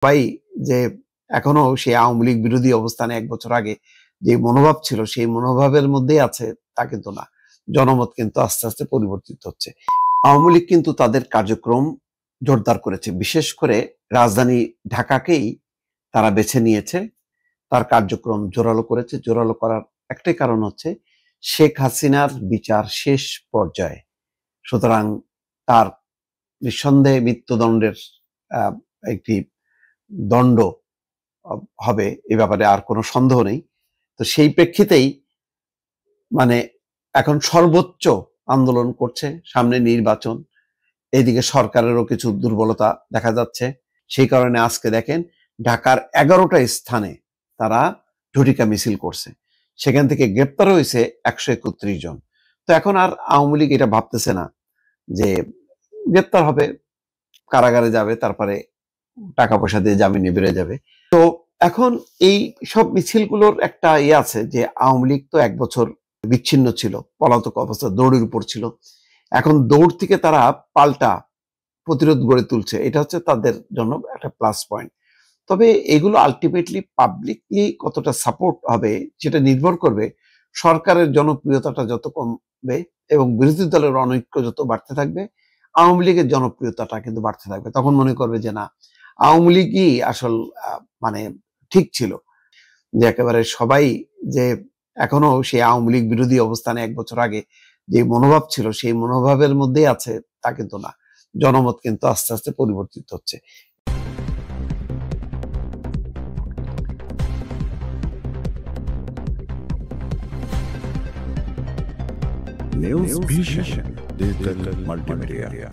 ভাই যে এখনো সেই আওয়ামী লীগ বিরোধী অবস্থানে 1 বছর আগে যে মনোভাব ছিল সেই মনোভাবের মধ্যেই আছে তা কিন্তু না। জনমত কিন্তু আস্তে আস্তে পরিবর্তিত হচ্ছে। আওয়ামী লীগ কিন্তু তাদের কার্যক্রম জোরদার করেছে। বিশেষ করে রাজধানী ঢাকাকেই তারা বেছে নিয়েছে। তার কার্যক্রম জোরালো করেছে। জোরালো করার একটাই কারণ হচ্ছে শেখ হাসিনার বিচার শেষ পর্যায়ে। সুতরাং তার নিঃসন্দেহে মৃত্যুদণ্ডের একটি দণ্ড হবে, এ ব্যাপারে আর কোনো সন্দেহ নেই। তো সেই প্রেক্ষিতেই মানে এখন সর্বোচ্চ আন্দোলন করছে, সামনে নির্বাচন, এইদিকে সরকারেরও কিছু দুর্বলতা দেখা যাচ্ছে। সেই কারণে আজকে দেখেন ঢাকার 11টা স্থানে তারা ঝটিকা মিছিল করছে, সেখান থেকে গ্রেপ্তার হয়েছে 131 জন। তো এখন আর আওয়ামী লীগ এটা ভাবতেছে না যে গ্রেপ্তার হবে, কারাগারে যাবে, তারপরে টাকা পয়সা দিয়ে জামিনে বেড়ে যাবে। তো এখন এই সব মিছিলগুলোর একটা আছে যে আওয়ামী লীগ তো 1 বছর বিচ্ছিন্ন ছিল, পলাতক অবস্থা, দৌড়ের উপর ছিল। এখন দৌড় থেকে তারা পাল্টা প্রতিরোধ গড়ে তুলছে, এটা হচ্ছে তাদের জন্য একটা প্লাস পয়েন্ট। তবে এগুলো আলটিমেটলি পাবলিকলি কতটা সাপোর্ট হবে সেটা নির্ভর করবে সরকারের জনপ্রিয়তাটা যত কমবে এবং বিরোধী দলের অনৈক্য যত বাড়তে থাকবে, আওয়ামী লীগের জনপ্রিয়তাটা কিন্তু বাড়তে থাকবে। তখন মনে করবে যে না, আওয়ামী লীগই আসল মানে ঠিক ছিল। যে একেবারে সবাই যে এখনো সেই আওয়ামী লীগ বিরোধী অবস্থানে 1 বছর আগে যে মনোভাব ছিল সেই মনোভাবের মধ্যেই আছে তা কিন্তু না। জনমত কিন্তু আস্তে আস্তে পরিবর্তিত হচ্ছে। News Vision Digital Multimedia.